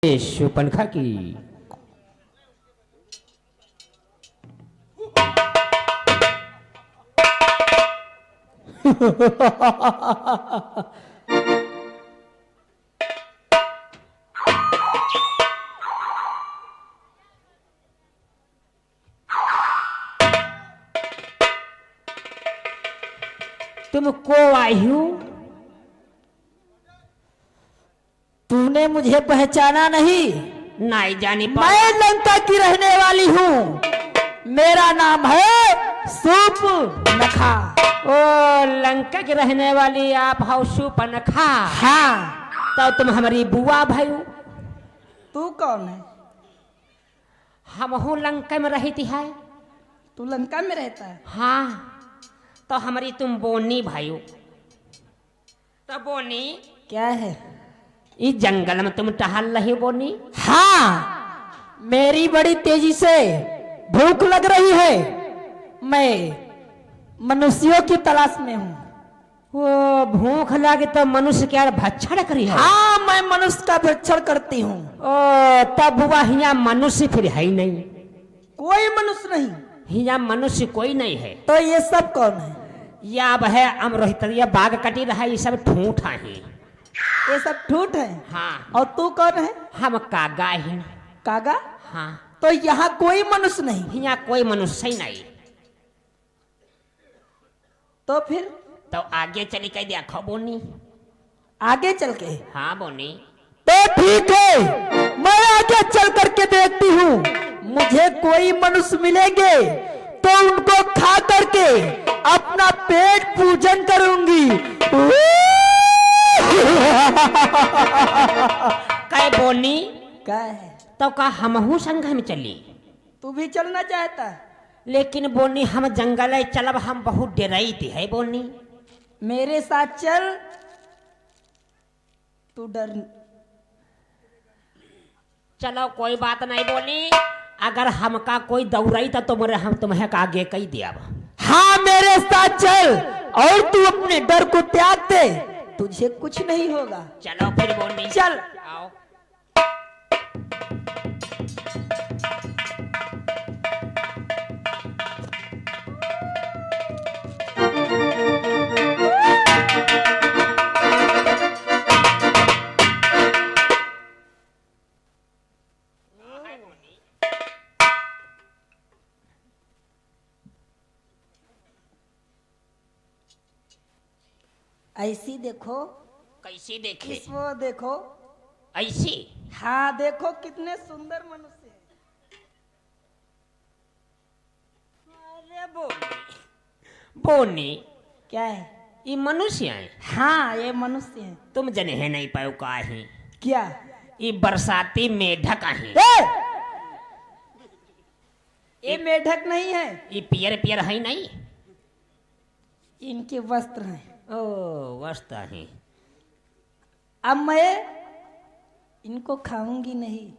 शूर्पणखा की। तुम को आई हूं? तूने मुझे पहचाना नहीं? नहीं जानी मैं लंका की रहने वाली हूँ। मेरा नाम है शूर्पणखा। ओ लंका की रहने वाली आप हो शूर्पणखा? हाँ। तो तुम हमारी बुआ भाई? तू कौन है? हम हूँ लंका में रहती है। तू लंका में रहता है? हाँ। तो हमारी तुम बोनी भाई? तो बोनी क्या है? इस जंगल में तुम टहल रही बोनी? हाँ, मेरी बड़ी तेजी से भूख लग रही है। मैं मनुष्यों की तलाश में हूँ। वो भूख लगे तो मनुष्य क्या भक्षण करी है? हाँ, मैं मनुष्य का भक्षण करती हूँ। ओ तब हुआ हिया मनुष्य फिर है ही नहीं। कोई मनुष्य नहीं? हिया मनुष्य कोई नहीं है। तो ये सब कौन है? या अब है अमरोहित बाघ कटी रहा है, ये सब ठूठ है। ये सब ठूठ है? हाँ। और तू कौन है? हम कागा ही। कागा? हाँ। तो यहाँ कोई मनुष्य नहीं? हिया कोई मनुष्य ही नहीं। तो फिर? तो आगे चली कह देखो बोनी। आगे चल के? हाँ बोनी। तो ठीक है, मैं आगे चल करके देखती हूँ। मुझे कोई मनुष्य मिलेंगे तो उनको खा करके अपना पेट पूजन करूंगी। कह बोनी क्या है? तो का हमहू संघ में चली? तू भी चलना चाहता है? लेकिन बोनी हम जंगल चलब, हम बहुत डराई थी है बोनी। मेरे साथ चल, तू डर। चलो कोई बात नहीं बोनी। अगर हमका कोई दौड़ाई तो तुम्हारे हम तुम्हें आगे कही दिया। हाँ, मेरे साथ चल और तू अपने डर को त्याग दे, तुझे कुछ नहीं होगा। चलो फिर बोनी चल। आओ। ऐसी देखो। कैसी देखे? वो देखो। ऐसी? हाँ, देखो कितने सुंदर मनुष्य हैं। अरे बोनी बोनी क्या है? ये मनुष्य है? हाँ, ये मनुष्य हैं। तुम जने है नहीं पाओ का है? क्या? ये बरसाती मेढक है। ये मेढक नहीं है। ये पियर पियर है नहीं? इनके वस्त्र हैं। ओ वस्त्र है। अब मैं इनको खाऊंगी नहीं।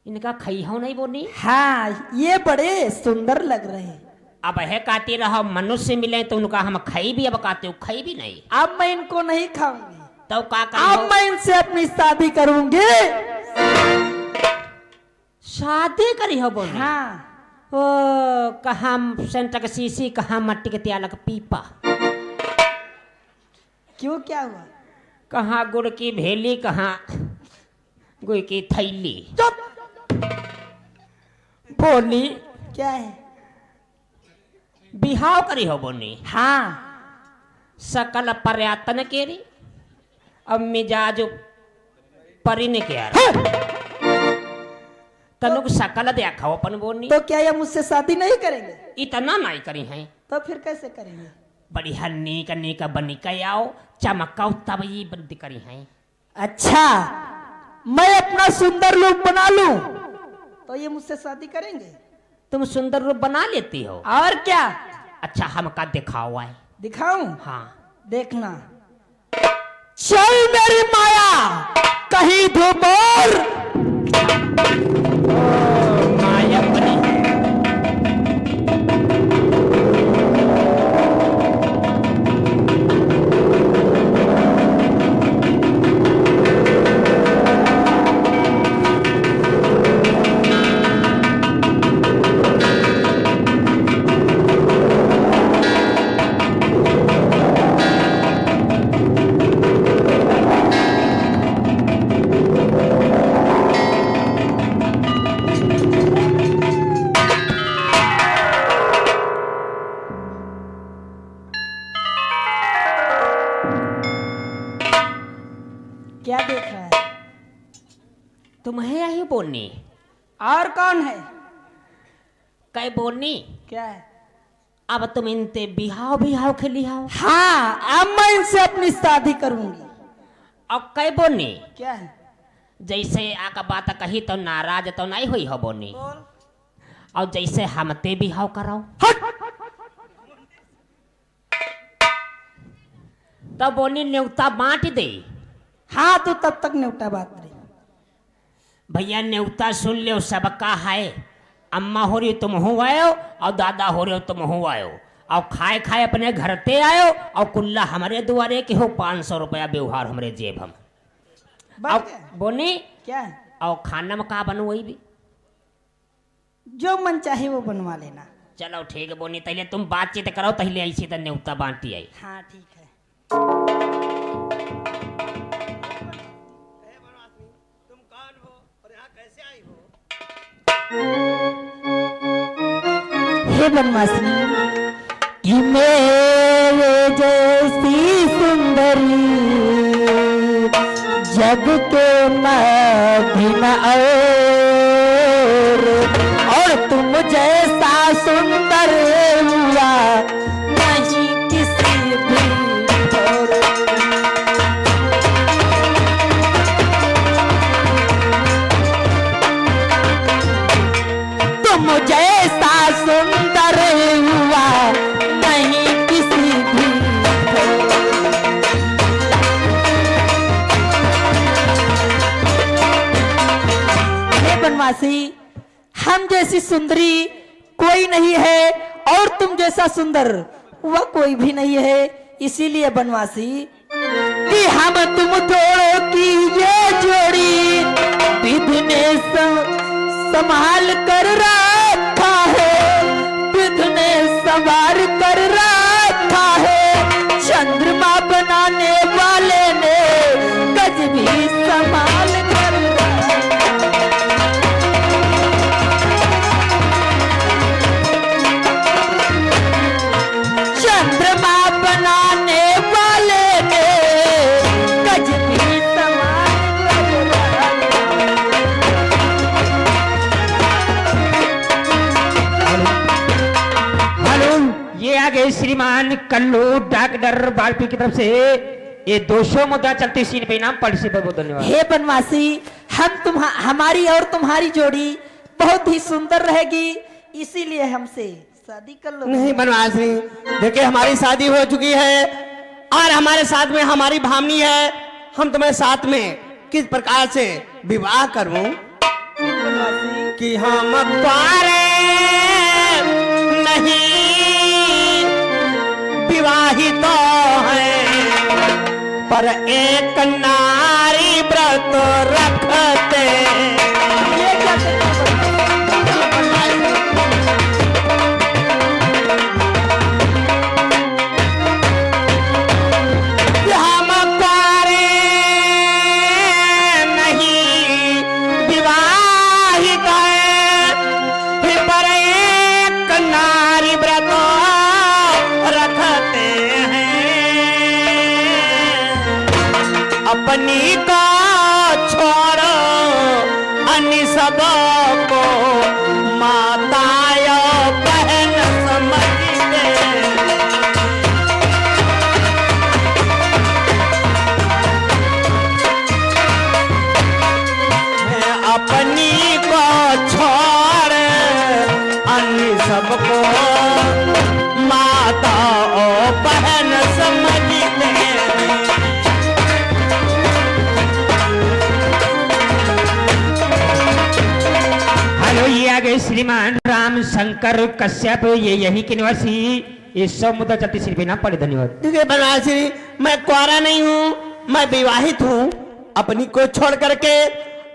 इनका खई हो नहीं बोनी? हाँ, ये बड़े सुंदर लग रहे हैं। अब है काटे रहो, मनुष्य मिले तो उनका हम खाई भी, अब काते हो खाई भी नहीं। अब मैं इनको नहीं खाऊंगी। तो का अब मैं इनसे अपनी शादी करूंगी। शादी करी हो बोनी? हाँ। ओ कहाँ सेंटक सीसी, कहाँ मट्टी के त्यालक पीपा। क्यों, क्या हुआ? कहाँ गुड़ की भेली, कहाँ गुड़ की थैली। चुप। बोनी क्या है? बिहाव करी हो बोनी? हाँ। सकल पर्यटन केरी, अब मिजाज परी ने क्या तनुक सकल देखा अपन बोनी। तो क्या ये मुझसे शादी नहीं करेंगे? इतना नहीं करी है तो फिर कैसे करेंगे? बड़ी हन्नी कन्नी का बनी के आओ चमकाओ तब ये बंदी करी है। अच्छा, मैं अपना सुंदर रूप बना लूं तो ये मुझसे शादी करेंगे? तुम सुंदर रूप बना लेती हो? और क्या? अच्छा हमका दिखाओ है। दिखाऊं? हाँ देखना। चल मेरी माया कहीं धूप और माया बनी। तुम है यही बोलनी? और कौन है? कै बोलनी? क्या है? अब तुम इनते बिहाव बिहाव के लिहाओ? हाँ, अब मैं इनसे अपनी शादी करूंगी। अब कै बोलनी? क्या है? जैसे आका बात कही तो नाराज तो नहीं हुई हो बोलनी, बोल। और जैसे हमते बिहाव कराओ तब बोलनी न्योता बांट दे। हाँ, तो तब तक न्योता बात रही। भैया न्योता सुन लो, सबका है। अम्मा हो रही तुम हो आयो, और दादा हो रहे हो तुम हो आयो, और खाए खाए अपने घर ते आयो, और कुल्ला हमारे दुआरे के हो 500 रुपया व्यवहार हमारे जेब हम। बात और बोनी क्या है? और खाना में का बनू वही भी जो मन चाहे वो बनवा लेना। चलो ठीक है बोनी, पहले तुम बातचीत करो, पहले ऐसी तो न्योता बांटी आई। हाँ ठीक है। तुम कौन हो और यहाँ कैसे आई हो? हे बनवासिनी, कि मेरे जैसी सुंदरी जग के मदीना और तुम जैसा सुंदर हुआ नहीं किसी भी और। तुम जैसा सुंदर हुआ नहीं किसी भी और। हे बनवासी, हम जैसी सुंदरी कोई नहीं है और तुम जैसा सुंदर वह कोई भी नहीं है। इसीलिए बनवासी कि हम तुम दोनों की ये जोड़ी विधि ने संभाल कर रखा है, विधि ने संवार कर रखा है। चंद्रमा बनाने वाले ने गज भी संभाल कर रखा है। चंद्रमा बनाने वाले ने गज भी संभाल कर रखा है। हेलो, ये आ गए श्रीमान कल्लू डॉक्टर बालपी की तरफ से। ये 200 मुद्दा चलती सीन पे नाम पढ़ से बहुत धन्यवाद। हे बनवासी, हमारी और तुम्हारी जोड़ी बहुत ही सुंदर रहेगी, इसीलिए हमसे शादी कर लो। नहीं बनवासी, देखिए हमारी शादी हो चुकी है और हमारे साथ में हमारी भावनी है। हम तुम्हें साथ में किस प्रकार से विवाह करूं बनवासी, कि हम पारे नहीं विवाहित तो हैं, पर एक नारी व्रत रखते। ये क्या हम पारे नहीं विवाहित हैं, पर एक नारी व्रत रखते हैं। अपनी को छोड़ो अन्य सबको माता या बहन समझते। अपनी को छोड़ अन्य सबको माता और बहन समझते हैं। हेलो, ये आ गए श्रीमान राम शंकर कश्यप, ये यही के निवासी। ये 100 मुद्दा चलती सीन पे नाम पढ़े धन्यवाद। देखिए बनवासी, मैं कुंवारा नहीं हूँ, मैं विवाहित हूँ। अपनी को छोड़ करके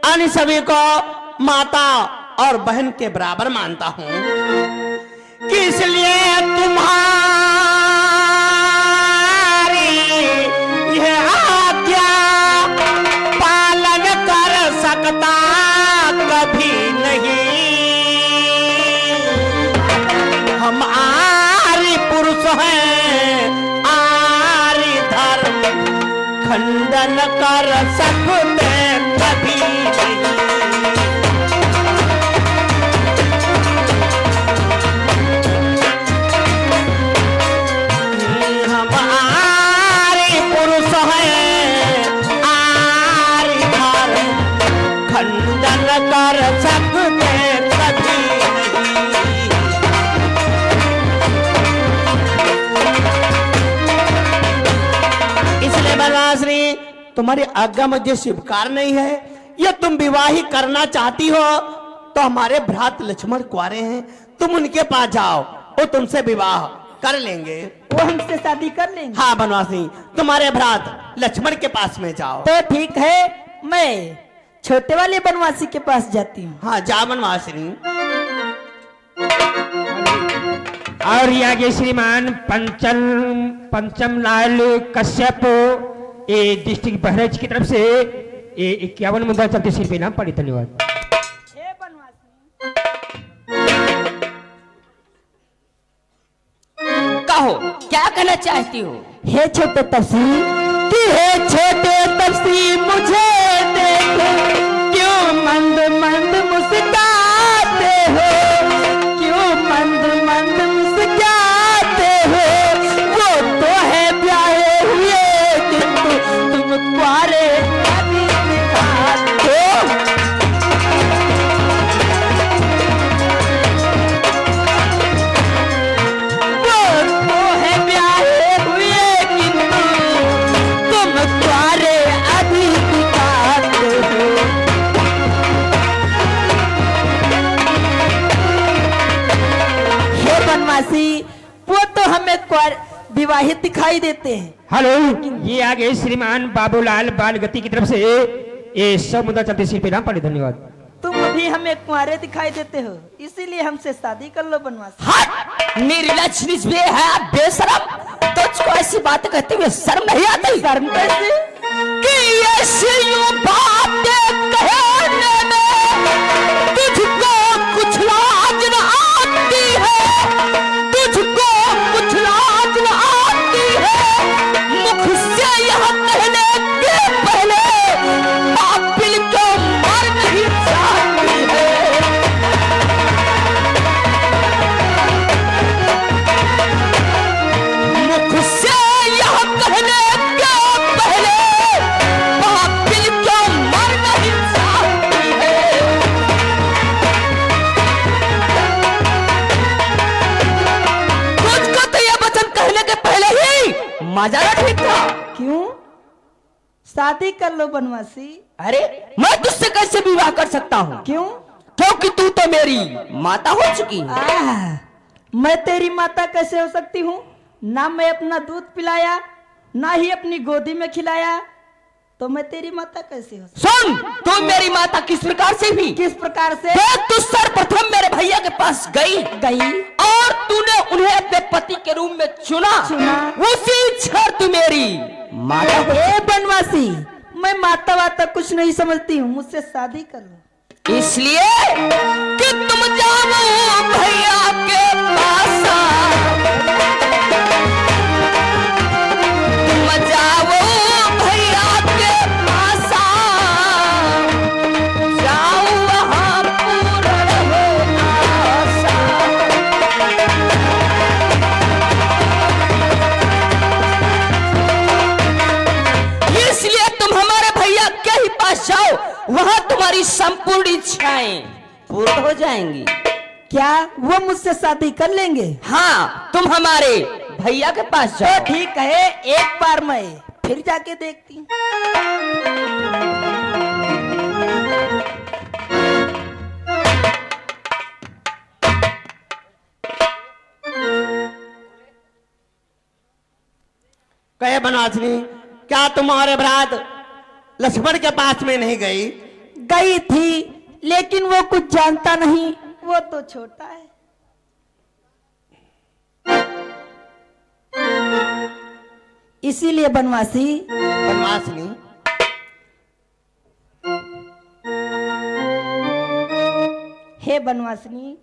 अन्य सभी को माता और बहन के बराबर मानता हूँ, कि इसलिए तुम्हारी यह आज्ञा पालन कर सकता कभी नहीं। हम आर्य पुरुष हैं, आर्य धर्म खंडन कर सकते कभी नहीं। सहन कर सकते कभी नहीं। इसलिए बनवासनी तुम्हारी आज्ञा मुझे स्वीकार नहीं है। ये तुम विवाह ही करना चाहती हो तो हमारे भ्रात लक्ष्मण कुंवारे हैं, तुम उनके पास जाओ, वो तुमसे विवाह कर लेंगे। वो हमसे शादी कर लेंगे। हाँ बनवासी, तुम्हारे भ्रात लक्ष्मण के पास में जाओ। तो ठीक है, मैं छोटे वाले बनवासी के पास जाती हूँ। हाँ जा बनवासिनी। और ये आगे श्रीमान पंचम लाल कश्यप ये डिस्ट्रिक्ट बहराइच की तरफ से ये 51 मुद्दा चलते सिर पे नाम पड़ी। धन्यवाद। कहो क्या कहना चाहती हो? हे छोटे तपसी, कि हे छोटे तपसी मुझे देखो, क्यों मंद मंद मुस्कुराते हो, क्यों मंद मंद मुस्कुराते हो। वो तो है ब्याहे हुए किंतु तुम कुंवारे अभी दिखाते हो। वो तो हमें विवाहित दिखाई देते हैं। हेलो, ये आगे श्रीमान बाबूलाल बाल गति की तरफ से ये 100 मुद्दा चलते सिर पे नाम पड़ी। धन्यवाद। तुम अभी हमें कुंवारे दिखाई देते हो, इसीलिए हमसे शादी कर लो बनवासी। हट, निर्लज निस्बे है बेशरम, तुझको ऐसी बात कहते हुए शर्म नहीं आती? शर्म कैसे कि ऐसी यूं बातें कहने में तुझको कुछ लाज न आती है, तुझको कुछ लाज न आती है। मुख से यह कहने के पहले काबिल को मर नहीं जाती है। मुख से यह कहने के पहले काबिल को मर नहीं जाती है। तुझको तो यह वचन कहने के पहले ही मजारा ठीक था। क्यों? शादी कर लो बनवासी। अरे मैं तुझसे कैसे विवाह कर सकता हूँ? क्यों? क्योंकि तू तो मेरी माता हो चुकी है। मैं तेरी माता कैसे हो सकती हूँ? ना मैं अपना दूध पिलाया, ना ही अपनी गोदी में खिलाया, तो मैं तेरी माता कैसे हो सकती? सुन, तू मेरी माता किस प्रकार से हुई? किस प्रकार से? देख, तू सर्वप्रथम मेरे भैया के पास गई और तूने उन्हें अपने पति के रूप में चुना। उसी क्षण तू मेरी माता हो। ए बनवासी, मैं माता वाता कुछ नहीं समझती हूँ, मुझसे शादी कर लो। इसलिए कि तुम जानो भैया के पास, तुम जाओ भैया के पास, जाओ वहां पूर्ण हो आशा। इसलिए तुम हमारे भैया के ही पास जाओ, वहां तुम्हारी संपूर्ण इच्छाएं पूर्ण हो जाएंगी। क्या वो मुझसे शादी कर लेंगे? हाँ, तुम हमारे भैया के पास तो जाओ। ठीक है, एक बार मैं फिर जाके देखती हूँ। कहे बनवासिनी, क्या तुम्हारे भ्रात लक्ष्मण के पास में नहीं गई? गई थी, लेकिन वो कुछ जानता नहीं, वो तो छोटा है। इसीलिए बनवासी, बनवासिनी, हे बनवासिनी,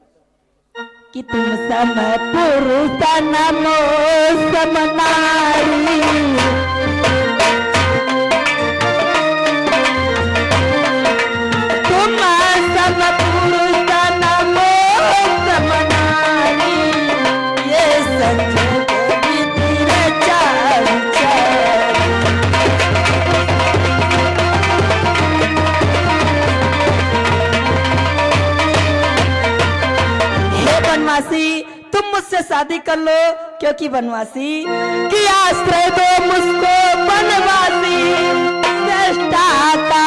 कि तुम सम पुरुष नमो समनारी, तुम सम पुरुष नमो समनारी, ये संजोग विधि रचा विचारी। बनवासी तुम मुझसे शादी कर लो, क्योंकि बनवासी कि आश्रय दो मुझको बनवासी, श्रेष्ठा का